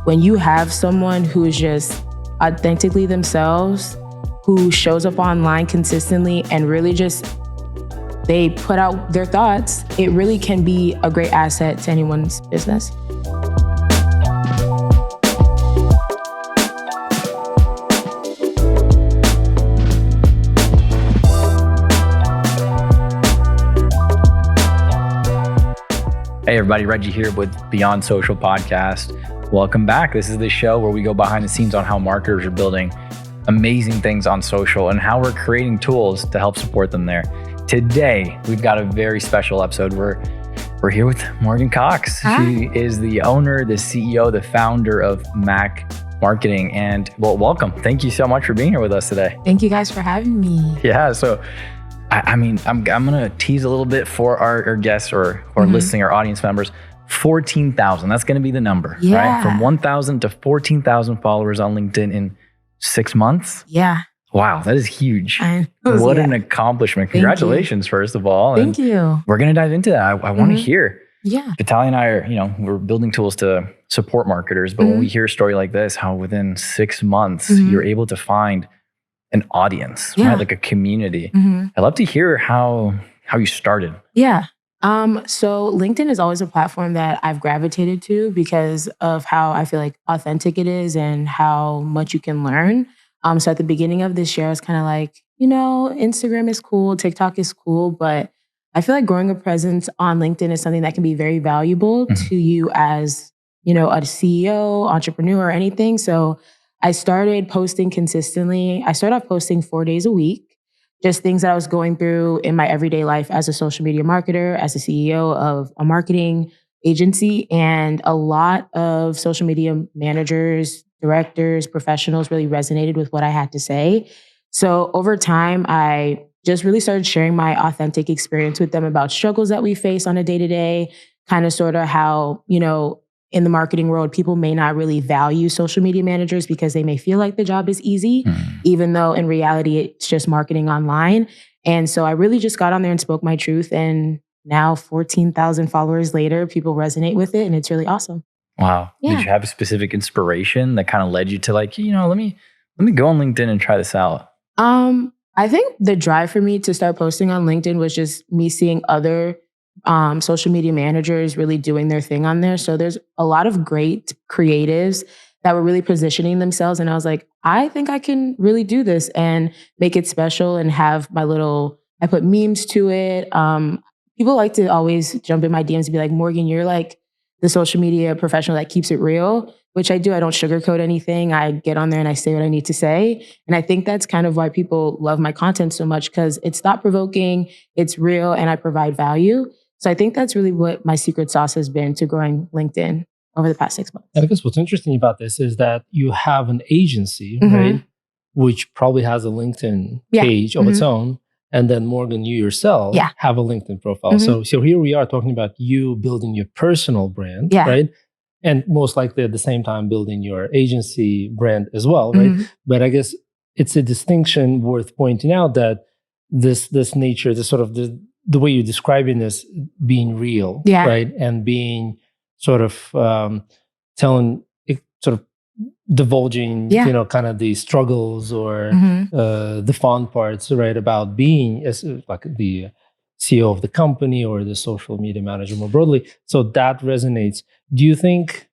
when you have someone who is just authentically themselves, who shows up online consistently and really just, they put out their thoughts, it really can be a great asset to anyone's business. Hey everybody, Reggie here with Beyond Social Podcast. Welcome back. This is the show where we go behind the scenes on how marketers are building amazing things on social and how we're creating tools to help support them there. Today, we've got a very special episode. We're here with Morgan Cox. Hi. She is the owner, the CEO, the founder of Mac Marketing. And well, welcome. Thank you so much for being here with us today. Thank you guys for having me. Yeah, so I'm gonna tease a little bit for our guests or listening, our audience members. 14,000. That's gonna be the number, right? From 1,000 to 14,000 followers on LinkedIn in 6 months. Yeah. Wow, that is huge. What an accomplishment! Congratulations, first of all. Thank you. We're gonna dive into that. I want to hear. Yeah. Vitaly and I are, we're building tools to support marketers, but when we hear a story like this, how within 6 months you're able to find an audience, right? Like a community. I'd love to hear how you started. Yeah. So LinkedIn is always a platform that I've gravitated to because of how I feel like authentic it is and how much you can learn. So at the beginning of this year, I was kind of like, Instagram is cool, TikTok is cool, but I feel like growing a presence on LinkedIn is something that can be very valuable to you as, a CEO, entrepreneur, or anything. So I started posting consistently. I started off posting 4 days a week, just things that I was going through in my everyday life as a social media marketer, as a CEO of a marketing agency. And a lot of social media managers, directors, professionals really resonated with what I had to say. So over time, I just really started sharing my authentic experience with them about struggles that we face on a day-to-day, kind of sort of how, in the marketing world, people may not really value social media managers because they may feel like the job is easy, even though in reality, it's just marketing online. And so I really just got on there and spoke my truth. And now 14,000 followers later, people resonate with it. And it's really awesome. Wow. Yeah. Did you have a specific inspiration that kind of led you to like, let me go on LinkedIn and try this out? I think the drive for me to start posting on LinkedIn was just me seeing other social media managers really doing their thing on there. So there's a lot of great creatives that were really positioning themselves. And I was like, I think I can really do this and make it special and have I put memes to it. People like to always jump in my DMs and be like, Morgan, you're like the social media professional that keeps it real, which I do. I don't sugarcoat anything. I get on there and I say what I need to say. And I think that's kind of why people love my content so much, because it's thought-provoking, it's real, and I provide value. So I think that's really what my secret sauce has been to growing LinkedIn over the past 6 months. And I guess what's interesting about this is that you have an agency, right? Which probably has a LinkedIn page of its own. And then Morgan, you yourself have a LinkedIn profile. So here we are talking about you building your personal brand, right? And most likely at the same time building your agency brand as well, right? But I guess it's a distinction worth pointing out that this nature, the way you're describing this being real, right? And being sort of divulging, kind of the struggles or the fun parts, right? About being as like the CEO of the company or the social media manager more broadly. So that resonates. Do you think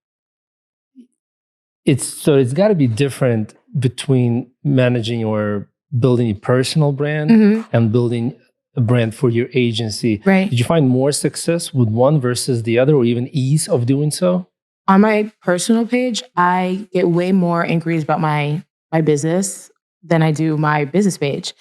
it's got to be different between managing or building a personal brand and building a brand for your agency? Right. Did you find more success with one versus the other, or even ease of doing so? On my personal page, I get way more inquiries about my business than I do my business page.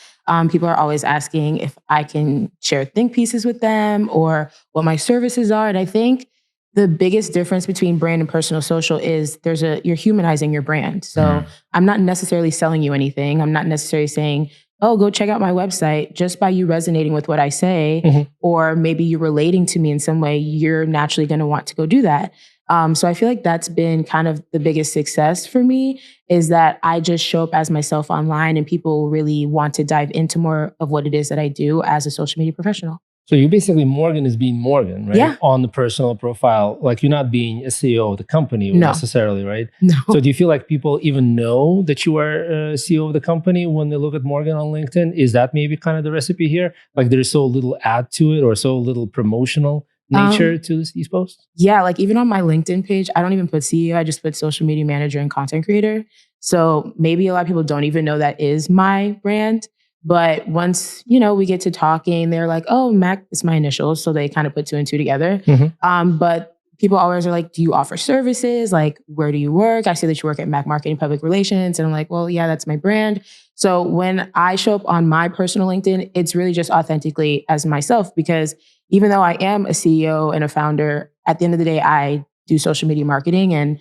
People are always asking if I can share think pieces with them or what my services are. And I think the biggest difference between brand and personal social is you're humanizing your brand. So I'm not necessarily selling you anything. I'm not necessarily saying, oh, go check out my website. Just by you resonating with what I say, or maybe you relating to me in some way, you're naturally going to want to go do that. So I feel like that's been kind of the biggest success for me, is that I just show up as myself online and people really want to dive into more of what it is that I do as a social media professional. So you basically, Morgan is being Morgan, right? Yeah. On the personal profile. Like you're not being a CEO of the company necessarily, right? No. So do you feel like people even know that you are a CEO of the company when they look at Morgan on LinkedIn? Is that maybe kind of the recipe here? Like there's so little add to it or so little promotional nature to these posts? Yeah, like even on my LinkedIn page, I don't even put CEO. I just put social media manager and content creator. So maybe a lot of people don't even know that is my brand. But once, we get to talking, they're like, oh, Mac is my initials. So they kind of put 2 and 2 together. But people always are like, do you offer services? Like, where do you work? I see that you work at Mac Marketing Public Relations. And I'm like, well, yeah, that's my brand. So when I show up on my personal LinkedIn, it's really just authentically as myself, because even though I am a CEO and a founder, at the end of the day, I do social media marketing, and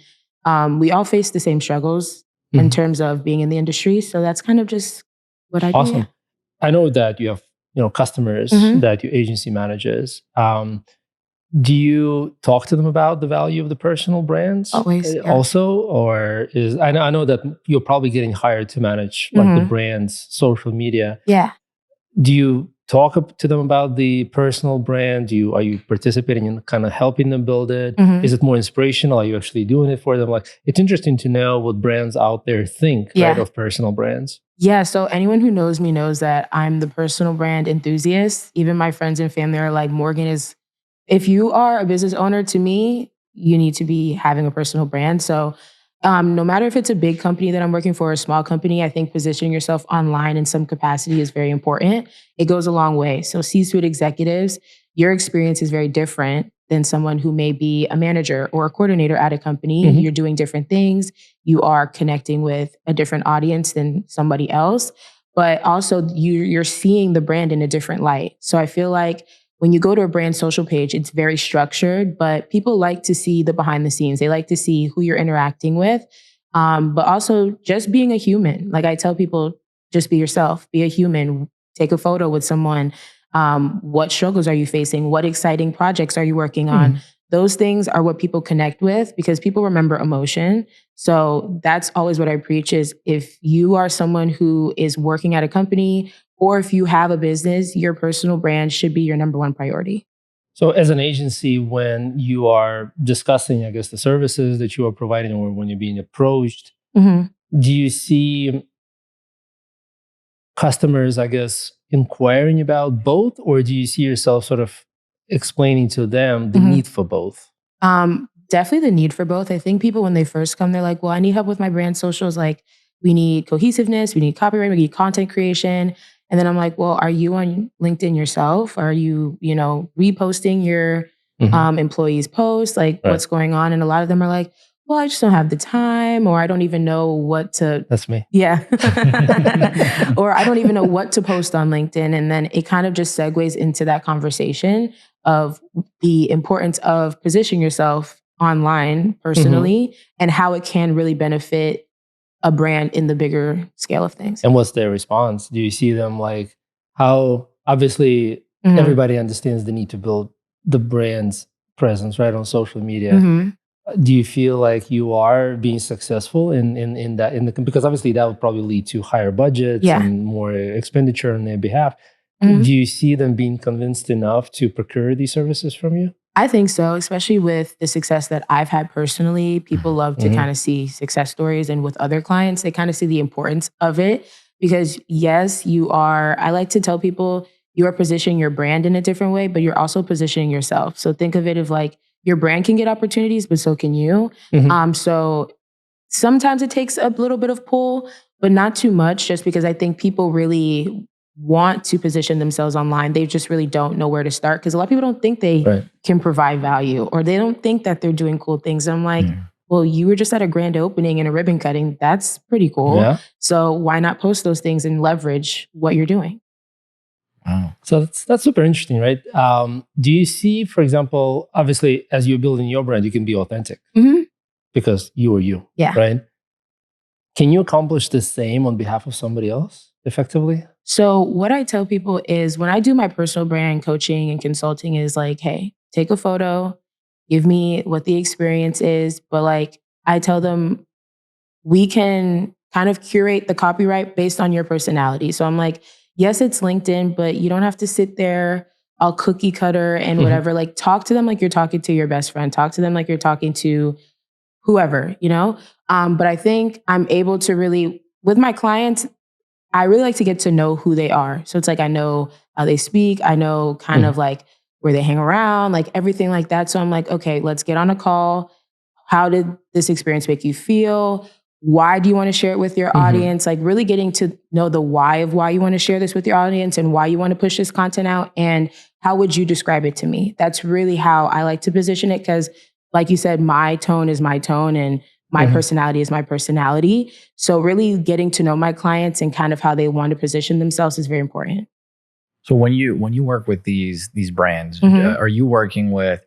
we all face the same struggles in terms of being in the industry. So that's kind of just what I do. Awesome. Yeah. I know that you have, customers that your agency manages. Do you talk to them about the value of the personal brands always also? Or I know that you're probably getting hired to manage like the brand's social media. Yeah. Do you talk to them about the personal brand? Are you participating in kind of helping them build it? Is it more inspirational? Are you actually doing it for them? Like, it's interesting to know what brands out there think, right, of personal brands. Yeah. So anyone who knows me knows that I'm the personal brand enthusiast. Even my friends and family are like, Morgan is, if you are a business owner, to me, you need to be having a personal brand. So no matter if it's a big company that I'm working for or a small company, I think positioning yourself online in some capacity is very important. It goes a long way. So C-suite executives, your experience is very different than someone who may be a manager or a coordinator at a company. You're doing different things. You are connecting with a different audience than somebody else, but also you're seeing the brand in a different light. So I feel like when you go to a brand social page, it's very structured, but people like to see the behind the scenes. They like to see who you're interacting with, but also just being a human. Like I tell people, just be yourself, be a human, take a photo with someone. What struggles are you facing? What exciting projects are you working on? Those things are what people connect with, because people remember emotion. So that's always what I preach is, if you are someone who is working at a company, or if you have a business, your personal brand should be your number one priority. So as an agency, when you are discussing, I guess, the services that you are providing, or when you're being approached, do you see customers, I guess, inquiring about both, or do you see yourself sort of explaining to them the need for both? Definitely the need for both. I think people, when they first come, they're like, well, I need help with my brand socials. Like, we need cohesiveness, we need copyright, we need content creation. And then I'm like, well, are you on LinkedIn yourself? Are you, reposting your employees' posts? Like, what's going on? And a lot of them are like, well, I just don't have the time, or I don't even know what to. That's me. Yeah. Or I don't even know what to post on LinkedIn. And then it kind of just segues into that conversation of the importance of positioning yourself online personally and how it can really benefit a brand in the bigger scale of things. And what's their response? Do you see them like, how obviously everybody understands the need to build the brand's presence, right, on social media. Do you feel like you are being successful in that, because obviously that would probably lead to higher budgets and more expenditure on their behalf. Do you see them being convinced enough to procure these services from you? I think so, especially with the success that I've had personally. People love to kind of see success stories, and with other clients, they kind of see the importance of it, because yes, I like to tell people, you are positioning your brand in a different way, but you're also positioning yourself. So think of it as like, your brand can get opportunities, but so can you. So sometimes it takes a little bit of pull, but not too much, just because I think people really want to position themselves online. They just really don't know where to start, because a lot of people don't think they can provide value, or they don't think that they're doing cool things. And I'm like, well, you were just at a grand opening and a ribbon cutting. That's pretty cool. Yeah. So why not post those things and leverage what you're doing? Wow. So that's super interesting, right? Do you see, for example, obviously, as you're building your brand, you can be authentic because you are you, right? Can you accomplish the same on behalf of somebody else effectively? So what I tell people is, when I do my personal brand coaching and consulting, is like, hey, take a photo, give me what the experience is. But like, I tell them, we can kind of curate the copyright based on your personality. So I'm like, yes, it's LinkedIn, but you don't have to sit there all cookie cutter and whatever. Like, talk to them like you're talking to your best friend. Talk to them like you're talking to whoever, But I think I'm able to really, with my clients, I really like to get to know who they are. So it's like, I know how they speak. I know kind of like where they hang around, like everything like that. So I'm like, okay, let's get on a call. How did this experience make you feel? Why do you want to share it with your audience? Like, really getting to know the why of why you want to share this with your audience and why you want to push this content out. And how would you describe it to me? That's really how I like to position it. Because like you said, my tone is my tone and my personality is my personality. So really getting to know my clients and kind of how they want to position themselves is very important. So when you work with these brands, are you working with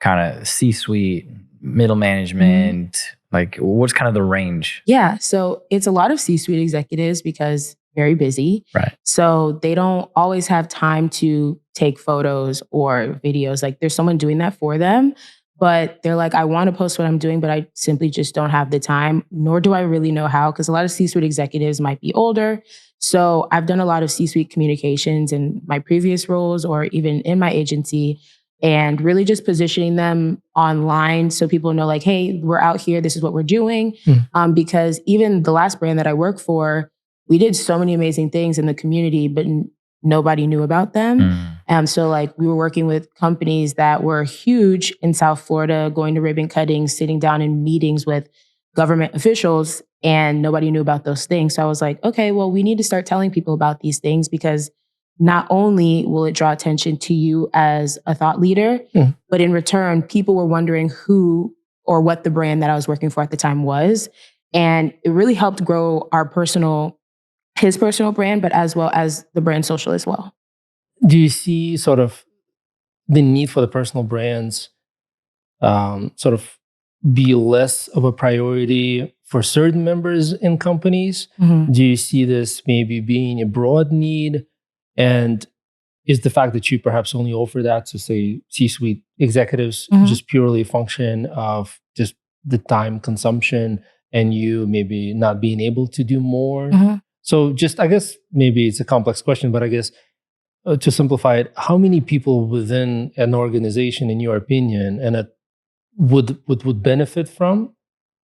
kind of C-suite, middle management? Like, what's kind of the range? Yeah. So it's a lot of C-suite executives because very busy. Right. So they don't always have time to take photos or videos. Like, there's someone doing that for them. But they're like, I want to post what I'm doing, but I simply just don't have the time, nor do I really know how, because a lot of C-suite executives might be older. So I've done a lot of C-suite communications in my previous roles or even in my agency, and really just positioning them online so people know, like, hey, we're out here. This is what we're doing. Because even the last brand that I work for, we did so many amazing things in the community, but nobody knew about them. So like, we were working with companies that were huge in South Florida, going to ribbon cuttings, sitting down in meetings with government officials, and nobody knew about those things. So I was like, okay, well, we need to start telling people about these things, because not only will it draw attention to you as a thought leader, but in return, people were wondering who or what the brand that I was working for at the time was. And it really helped grow his personal brand, but as well as the brand social as well. Do you see sort of the need for the personal brands sort of be less of a priority for certain members in companies? Do you see this maybe being a broad need? And is the fact that you perhaps only offer that to, say, C-suite executives just purely a function of just the time consumption and you maybe not being able to do more? So just, I guess, maybe it's a complex question, but I guess to simplify it, how many people within an organization, in your opinion, and would benefit from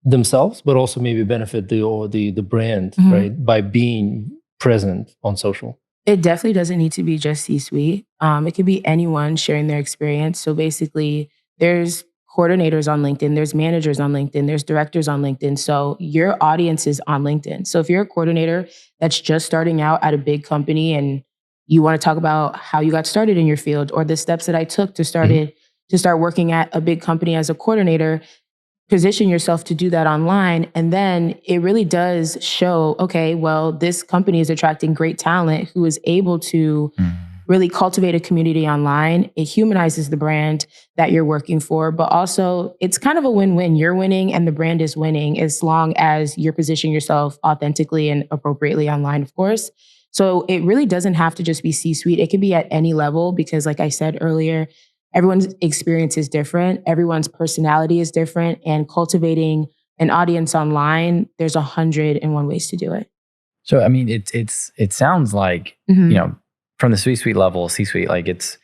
themselves, but also maybe benefit the brand, right, by being present on social? It definitely doesn't need to be just C-suite. It could be anyone sharing their experience. So basically, there's coordinators on LinkedIn, there's managers on LinkedIn, there's directors on LinkedIn. So your audience is on LinkedIn. So if you're a coordinator that's just starting out at a big company and you want to talk about how you got started in your field or the steps that I took to start working at a big company as a coordinator, position yourself to do that online. And then it really does show, okay, well, this company is attracting great talent who is able to really cultivate a community online. It humanizes the brand that you're working for, but also it's kind of a win-win. You're winning and the brand is winning as long as you're positioning yourself authentically and appropriately online, of course. So it really doesn't have to just be C-suite. It can be at any level because, like I said earlier, everyone's experience is different. Everyone's personality is different. And cultivating an audience online, there's 101 ways to do it. So, I mean, it sounds like, from the C-suite level, like it's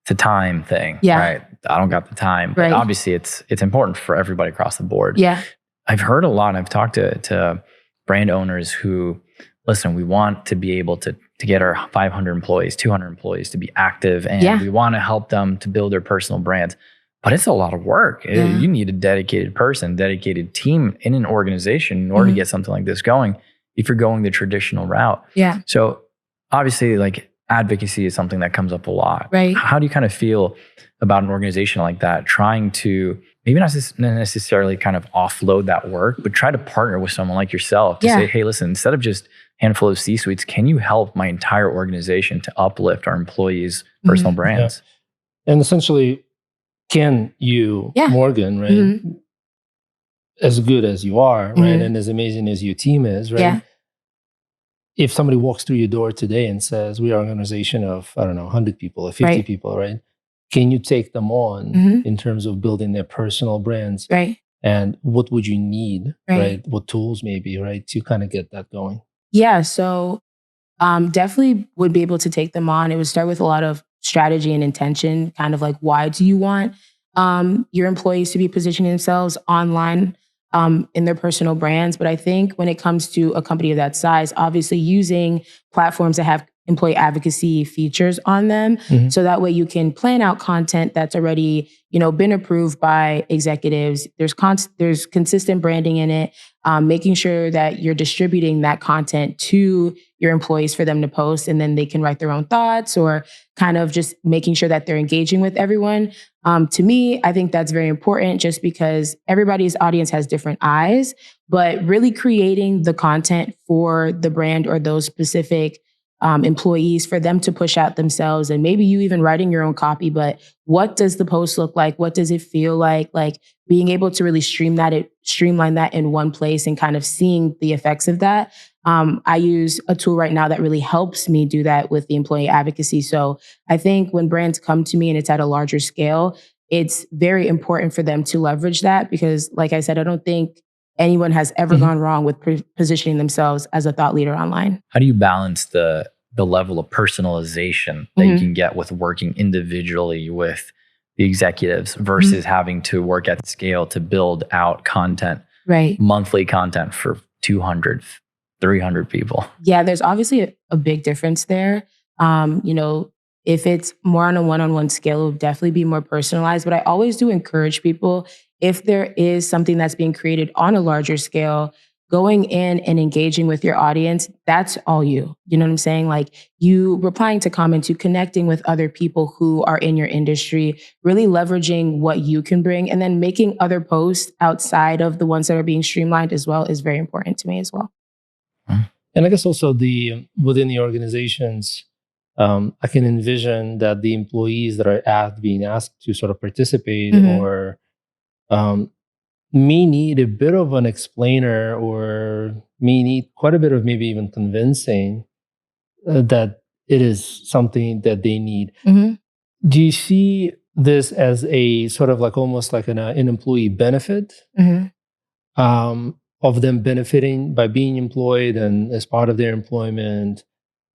a time thing, right? I don't got the time. But obviously, it's important for everybody across the board. Yeah. I've heard a lot. I've talked to brand owners who, listen, we want to be able to get our 500 employees, 200 employees to be active, and we want to help them to build their personal brands. But it's a lot of work. You need a dedicated person, dedicated team in an organization in order to get something like this going if you're going the traditional route. Yeah. So obviously, like, advocacy is something that comes up a lot. Right. How do you kind of feel about an organization like that, trying to maybe not necessarily kind of offload that work, but try to partner with someone like yourself to say, hey, listen, instead of just a handful of C-suites, can you help my entire organization to uplift our employees' personal brands? Yeah. And essentially, can you, Morgan, right, as good as you are, right, and as amazing as your team is, right, if somebody walks through your door today and says, we are an organization of, 100 people or 50 people, right? Can you take them on in terms of building their personal brands? Right. And what would you need, right? What tools maybe, right, to kind of get that going? Yeah. So definitely would be able to take them on. It would start with a lot of strategy and intention, kind of like why do you want your employees to be positioning themselves online in their personal brands. But I think when it comes to a company of that size, obviously using platforms that have employee advocacy features on them, so that way you can plan out content that's already, been approved by executives. There's consistent branding in it, making sure that you're distributing that content to your employees for them to post, and then they can write their own thoughts, or kind of just making sure that they're engaging with everyone. To me, I think that's very important, just because everybody's audience has different eyes, but really creating the content for the brand or those specific employees for them to push out themselves, and maybe you even writing your own copy. But what does the post look like? What does it feel like? Like being able to really streamline that in one place and kind of seeing the effects of that. I use a tool right now that really helps me do that with the employee advocacy. So I think when brands come to me and it's at a larger scale, it's very important for them to leverage that, because like I said, I don't think anyone has ever gone wrong with positioning themselves as a thought leader online. How do you balance the level of personalization that you can get with working individually with the executives versus having to work at scale to build out content, monthly content for 200, 300 people? Yeah, there's obviously a big difference there. If it's more on a one-on-one scale, it will definitely be more personalized. But I always do encourage people, if there is something that's being created on a larger scale, going in and engaging with your audience, that's all you. You know what I'm saying? Like you replying to comments, you connecting with other people who are in your industry, really leveraging what you can bring, and then making other posts outside of the ones that are being streamlined as well is very important to me as well. And I guess also within the organizations, I can envision that the employees that are being asked to sort of participate or may need a bit of an explainer, or may need quite a bit of maybe even convincing that it is something that they need. Do you see this as a sort of like almost like an employee benefit of them benefiting by being employed, and as part of their employment,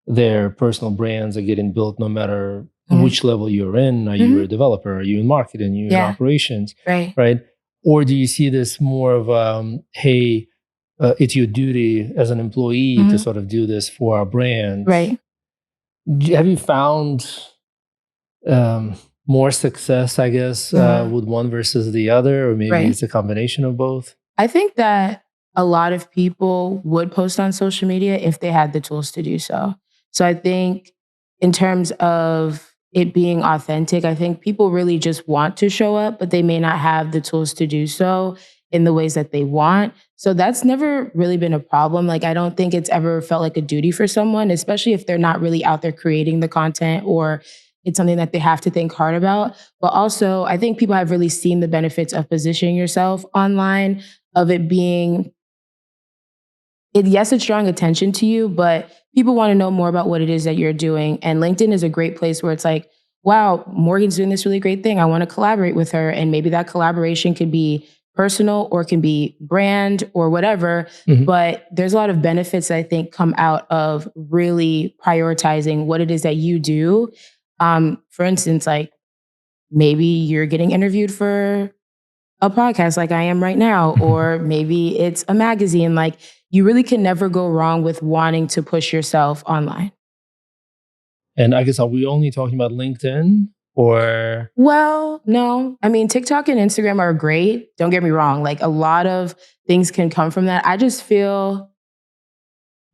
their personal brands are getting built no matter which level you're in? Are you a developer? Are you in marketing? Are you in operations? Right? Or do you see this more of, hey, it's your duty as an employee to sort of do this for our brand? Have you found more success, I guess, with one versus the other? Or maybe it's a combination of both? I think that a lot of people would post on social media if they had the tools to do so. So I think in terms of it being authentic, I think people really just want to show up, but they may not have the tools to do so in the ways that they want. So that's never really been a problem. Like, I don't think it's ever felt like a duty for someone, especially if they're not really out there creating the content, or it's something that they have to think hard about. But also, I think people have really seen the benefits of positioning yourself online, of it being, yes, it's drawing attention to you, but people want to know more about what it is that you're doing. And LinkedIn is a great place where it's like, wow, Morgan's doing this really great thing. I want to collaborate with her. And maybe that collaboration could be personal or can be brand or whatever. But there's a lot of benefits that I think come out of really prioritizing what it is that you do. For instance, like maybe you're getting interviewed for a podcast like I am right now, or maybe it's a magazine. Like, you really can never go wrong with wanting to push yourself online. And I guess, are we only talking about LinkedIn, or? Well, no. I mean, TikTok and Instagram are great. Don't get me wrong. Like, a lot of things can come from that. I just feel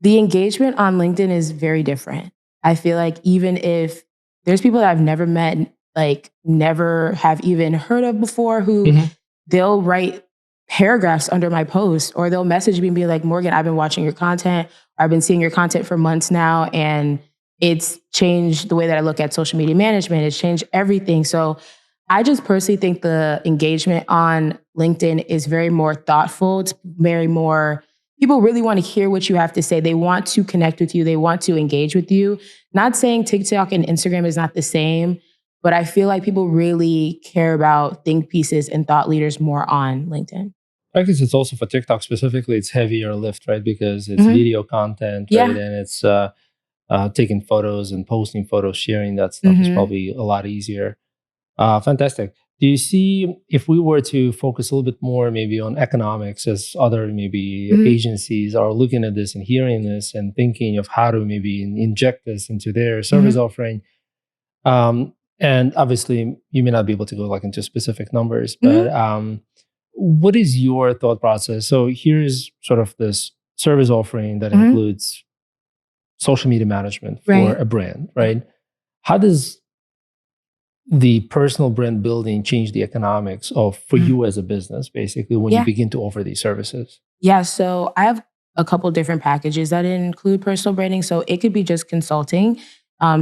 the engagement on LinkedIn is very different. I feel like even if there's people that I've never met, like never have even heard of before, who they'll write paragraphs under my post, or they'll message me and be like, Morgan, I've been watching your content, or I've been seeing your content for months now, and it's changed the way that I look at social media management. It's changed everything. So I just personally think the engagement on LinkedIn is very more thoughtful. It's very more, people really want to hear what you have to say. They want to connect with you. They want to engage with you. Not saying TikTok and Instagram is not the same, but I feel like people really care about think pieces and thought leaders more on LinkedIn. I guess it's also for TikTok specifically, it's heavier lift, right? Because it's video content, right? And it's taking photos and posting photos, sharing that stuff is probably a lot easier. Fantastic. Do you see, if we were to focus a little bit more maybe on economics, as other maybe agencies are looking at this and hearing this and thinking of how to maybe inject this into their service offering? And obviously, you may not be able to go like into specific numbers, but what is your thought process? So here's sort of this service offering that includes social media management for a brand, right? How does the personal brand building change the economics of for you as a business, basically, when you begin to offer these services? Yeah, so I have a couple different packages that include personal branding. So it could be just consulting.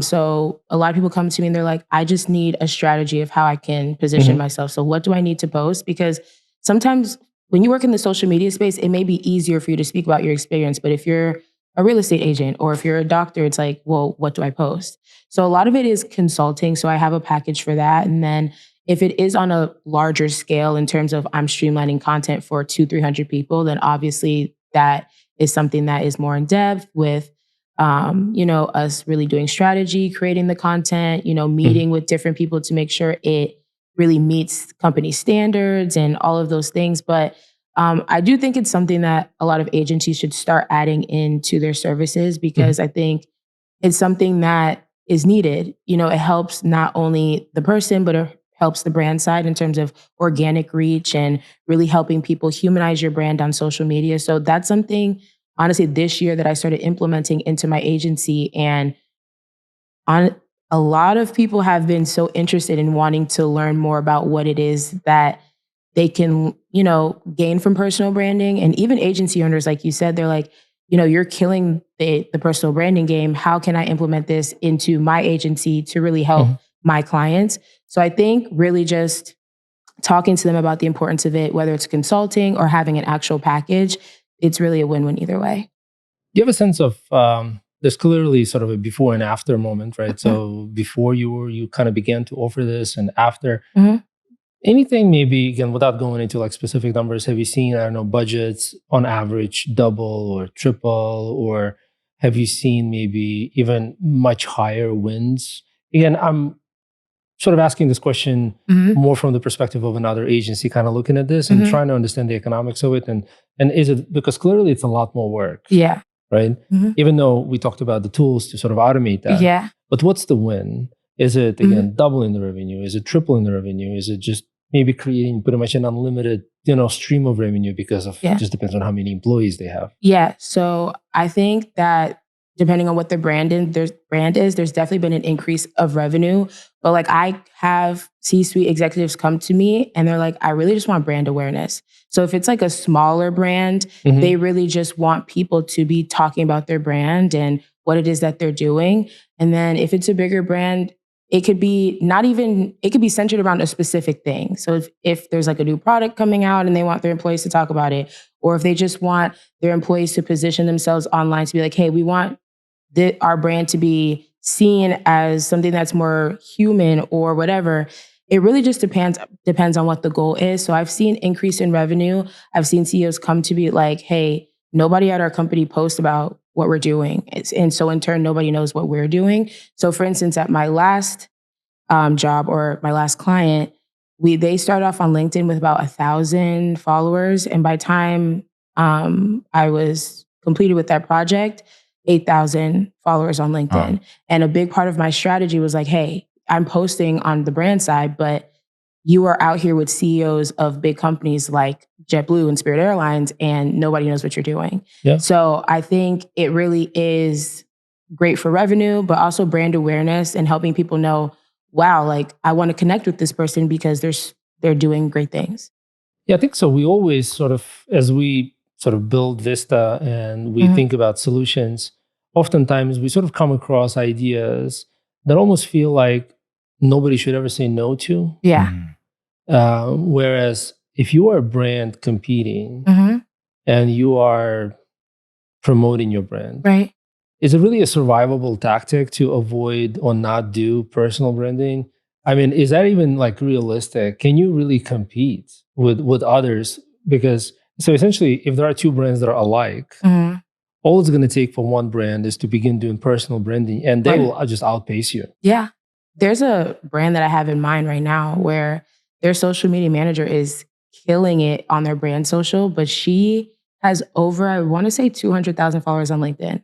So a lot of people come to me and they're like, I just need a strategy of how I can position myself. So what do I need to post? Because sometimes when you work in the social media space, it may be easier for you to speak about your experience. But if you're a real estate agent or if you're a doctor, it's like, well, what do I post? So a lot of it is consulting. So I have a package for that. And then if it is on a larger scale in terms of I'm streamlining content for 200-300 people, then obviously that is something that is more in depth with, us really doing strategy, creating the content, meeting with different people to make sure it really meets company standards and all of those things. But I do think it's something that a lot of agencies should start adding into their services because I think it's something that is needed. It helps not only the person, but it helps the brand side in terms of organic reach and really helping people humanize your brand on social media. So that's something, honestly, this year that I started implementing into my agency. And a lot of people have been so interested in wanting to learn more about what it is that they can, gain from personal branding. And even agency owners, like you said, they're like, you're killing the personal branding game. How can I implement this into my agency to really help my clients? So I think really just talking to them about the importance of it, whether it's consulting or having an actual package, it's really a win-win either way. Do you have a sense of, there's clearly sort of a before and after moment, right? So before you kind of began to offer this and after, anything maybe, again, without going into like specific numbers, have you seen, I don't know, budgets on average double or triple, or have you seen maybe even much higher wins? Again, I'm sort of asking this question more from the perspective of another agency kind of looking at this and trying to understand the economics of it. And is it, because clearly it's a lot more work. Yeah. Right? Even though we talked about the tools to sort of automate that. Yeah. But what's the win? Is it, again, doubling the revenue? Is it tripling the revenue? Is it just maybe creating pretty much an unlimited, stream of revenue because of just depends on how many employees they have? Yeah. So I think that depending on what the brand is, there's definitely been an increase of revenue. But like I have C-suite executives come to me and they're like, I really just want brand awareness. So if it's like a smaller brand, they really just want people to be talking about their brand and what it is that they're doing. And then if it's a bigger brand, it could be centered around a specific thing. So if there's like a new product coming out and they want their employees to talk about it, or if they just want their employees to position themselves online to be like, hey, we want our brand to be seen as something that's more human or whatever. It really just depends on what the goal is. So I've seen increase in revenue. I've seen CEOs come to be like, hey, nobody at our company posts about what we're doing. And so in turn, nobody knows what we're doing. So for instance, at my last job or my last client, they started off on LinkedIn with about 1,000 followers. And by time I was completed with that project, 8,000 followers on LinkedIn. And a big part of my strategy was like, hey, I'm posting on the brand side, but you are out here with CEOs of big companies like JetBlue and Spirit Airlines, and nobody knows what you're doing. Yeah. So I think it really is great for revenue, but also brand awareness and helping people know, wow, like I want to connect with this person because they're doing great things. Yeah, I think so. We always sort of, as we sort of build Vista and we think about solutions, oftentimes we sort of come across ideas that almost feel like nobody should ever say no to. Yeah. Whereas if you are a brand competing and you are promoting your brand, right? Is it really a survivable tactic to avoid or not do personal branding? I mean, is that even like realistic? Can you really compete with others? Because so essentially, if there are two brands that are alike, all it's going to take for one brand is to begin doing personal branding, and they will just outpace you. Yeah. There's a brand that I have in mind right now where their social media manager is killing it on their brand social, but she has over, I want to say 200,000 followers on LinkedIn.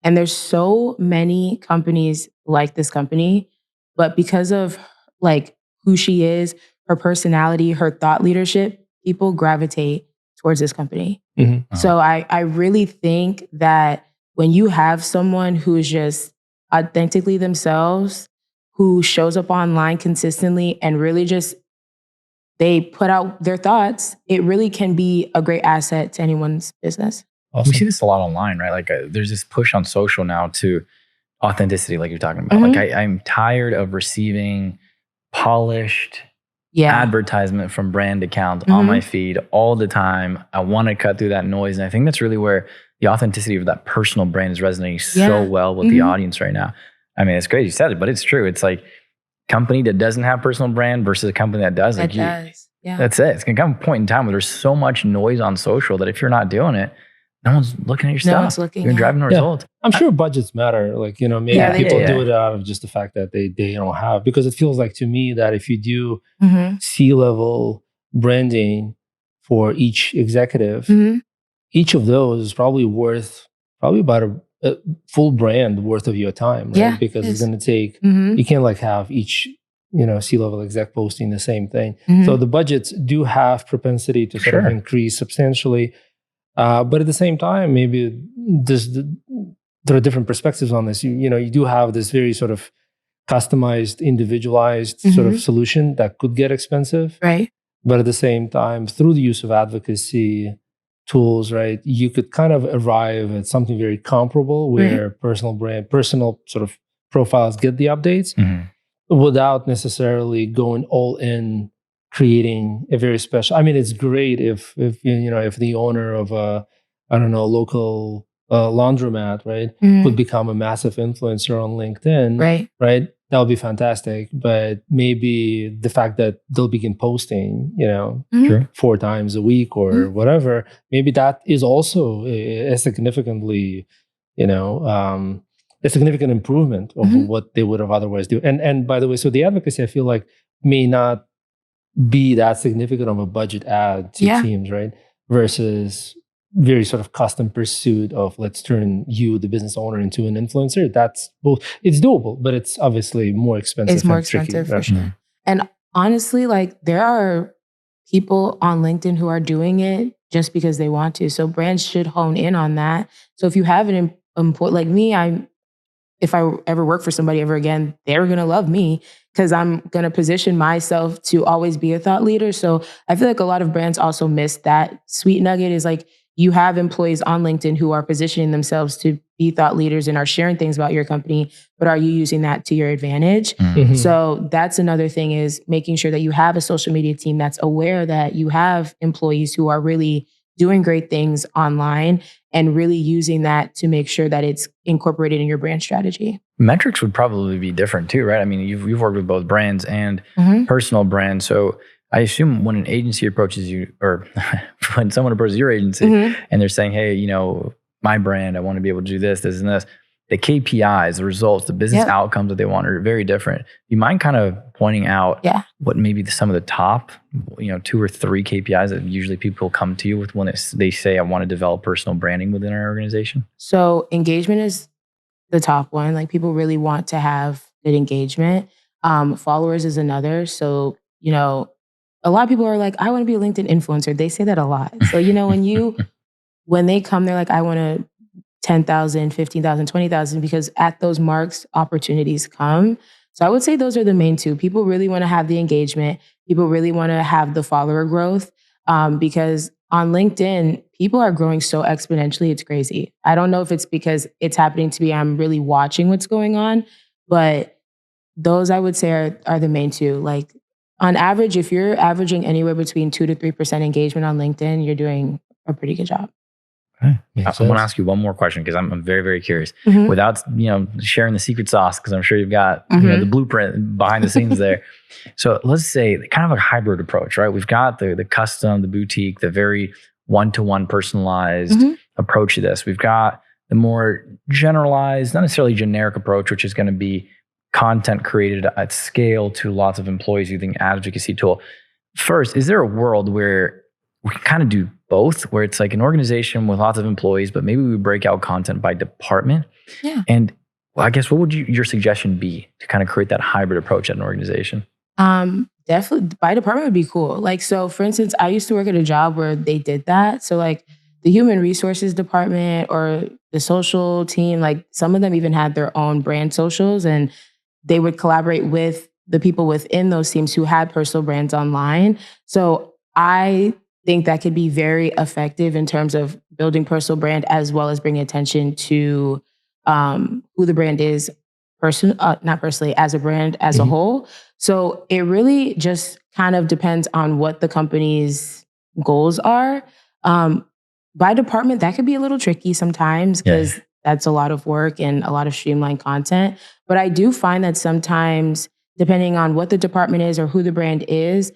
And there's so many companies like this company, but because of like who she is, her personality, her thought leadership, people gravitate towards this company. Mm-hmm. So I really think that when you have someone who is just authentically themselves, who shows up online consistently and really just, they put out their thoughts, it really can be a great asset to anyone's business. Awesome. We see this a lot online, right? Like there's this push on social now to authenticity, like you're talking about. Mm-hmm. Like I'm tired of receiving polished advertisement from brand accounts on my feed all the time. I want to cut through that noise. And I think that's really where the authenticity of that personal brand is resonating so well with the audience right now. I mean, it's crazy you said it, but it's true. It's like company that doesn't have personal brand versus a company that does. That's it. It's going to come a point in time where there's so much noise on social that if you're not doing it, no one's looking at your stuff. You're driving a result. I'm sure budgets matter. Like, maybe people do it out of just the fact that they don't have, because it feels like to me that if you do C-level branding for each executive, each of those is probably worth about a full brand worth of your time, right? Yeah, because it's going to take, you can't like have each, C-level exec posting the same thing. So the budgets do have propensity to sort of increase substantially. But at the same time, maybe there are different perspectives on this. You do have this very sort of customized, individualized sort of solution that could get expensive. Right. But at the same time, through the use of advocacy tools, right, you could kind of arrive at something very comparable where personal sort of profiles get the updates without necessarily going all in, creating a very special. I mean, it's great if the owner of a local laundromat, right, could become a massive influencer on LinkedIn, right? That would be fantastic. But maybe the fact that they'll begin posting, 4 times a week or whatever, maybe that is also a significantly, a significant improvement of what they would have otherwise do. And by the way, so the advocacy, I feel like, may not be that significant of a budget add to teams, right? Versus very sort of custom pursuit of let's turn you, the business owner, into an influencer. That's both. It's doable, but it's obviously more expensive. It's more expensive for sure. And honestly, like there are people on LinkedIn who are doing it just because they want to. So brands should hone in on that. So if you have an important, like me, if I ever work for somebody ever again, they're going to love me because I'm going to position myself to always be a thought leader. So I feel like a lot of brands also miss that sweet nugget is like you have employees on LinkedIn who are positioning themselves to be thought leaders and are sharing things about your company, but are you using that to your advantage? So that's another thing is making sure that you have a social media team that's aware that you have employees who are really doing great things online and really using that to make sure that it's incorporated in your brand strategy. Metrics would probably be different too, right? I mean, you've worked with both brands and personal brands. So I assume when an agency approaches you, or when someone approaches your agency and they're saying, hey, my brand, I want to be able to do this, this, and this. The KPIs, the results, the business outcomes that they want are very different. You mind kind of pointing out what maybe some of the top, 2 or 3 KPIs that usually people come to you with when they say, I want to develop personal branding within our organization? So engagement is the top one. Like people really want to have good engagement. Followers is another. So, a lot of people are like, I want to be a LinkedIn influencer. They say that a lot. So, when they come, they're like, I want to 10,000, 15,000, 20,000, because at those marks, opportunities come. So I would say those are the main 2. People really want to have the engagement. People really want to have the follower growth because on LinkedIn, people are growing so exponentially. It's crazy. I don't know if it's because it's happening to me. I'm really watching what's going on, but those I would say are the main 2. Like on average, if you're averaging anywhere between 2 to 3% engagement on LinkedIn, you're doing a pretty good job. I want to ask you one more question because I'm very, very curious. Without sharing the secret sauce, because I'm sure you've got the blueprint behind the scenes there. So let's say kind of a hybrid approach, right? We've got the custom, the boutique, the very one-to-one personalized approach to this. We've got the more generalized, not necessarily generic approach, which is going to be content created at scale to lots of employees using advocacy tool. First, is there a world where we can kind of do both, where it's like an organization with lots of employees, but maybe we break out content by department? Yeah. And well, I guess what would your suggestion be to kind of create that hybrid approach at an organization? Definitely by department would be cool. Like, so for instance, I used to work at a job where they did that. So like the human resources department or the social team, like some of them even had their own brand socials, and they would collaborate with the people within those teams who had personal brands online. So I think that could be very effective in terms of building personal brand as well as bringing attention to who the brand is, not personally, as a brand as a whole. So it really just kind of depends on what the company's goals are. By department, that could be a little tricky sometimes because that's a lot of work and a lot of streamlined content. But I do find that sometimes, depending on what the department is or who the brand is,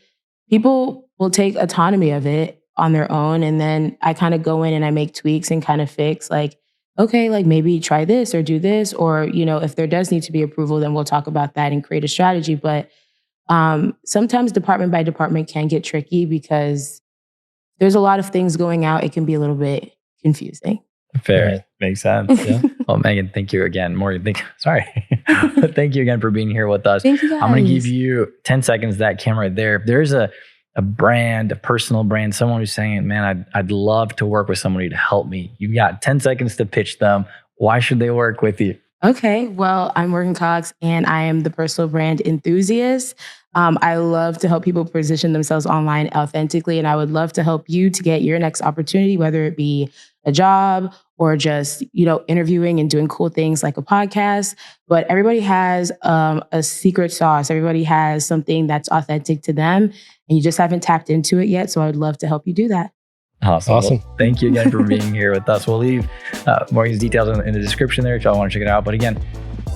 people will take autonomy of it on their own. And then I kind of go in and I make tweaks and kind of fix, like, okay, like maybe try this or do this, or, you know, if there does need to be approval, then we'll talk about that and create a strategy. But sometimes department by department can get tricky because there's a lot of things going out. It can be a little bit confusing. Fair. Right. Makes sense. Yeah. Well, Megan, thank you again. Morgan, thank you again for being here with us. Thank you guys. I'm going to give you 10 seconds, that camera right there. If there's a brand, a personal brand, someone who's saying, man, I'd love to work with somebody to help me. You got 10 seconds to pitch them. Why should they work with you? Okay, well, I'm Morgan Cox, and I am the personal brand enthusiast. I love to help people position themselves online authentically, and I would love to help you to get your next opportunity, whether it be a job or just, you know, interviewing and doing cool things like a podcast. But everybody has a secret sauce. Everybody has something that's authentic to them, and you just haven't tapped into it yet. So I'd love to help you do that. Awesome. Well, thank you again for being here with us. We'll leave Morgan's details in the description there if y'all want to check it out. But again,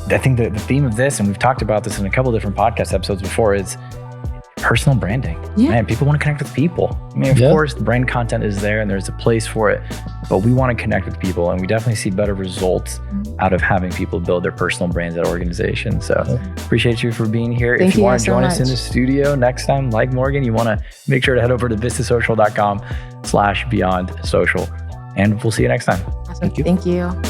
I think the theme of this, and we've talked about this in a couple different podcast episodes before, is personal branding. Yeah. Man, people want to connect with people. I mean, of course, the brand content is there and there's a place for it, but we want to connect with people, and we definitely see better results out of having people build their personal brands at organizations. So appreciate you for being here. If you want to join us in the studio next time, like Morgan, you want to make sure to head over to vistasocial.com/beyond social, and we'll see you next time. Awesome. Thank you.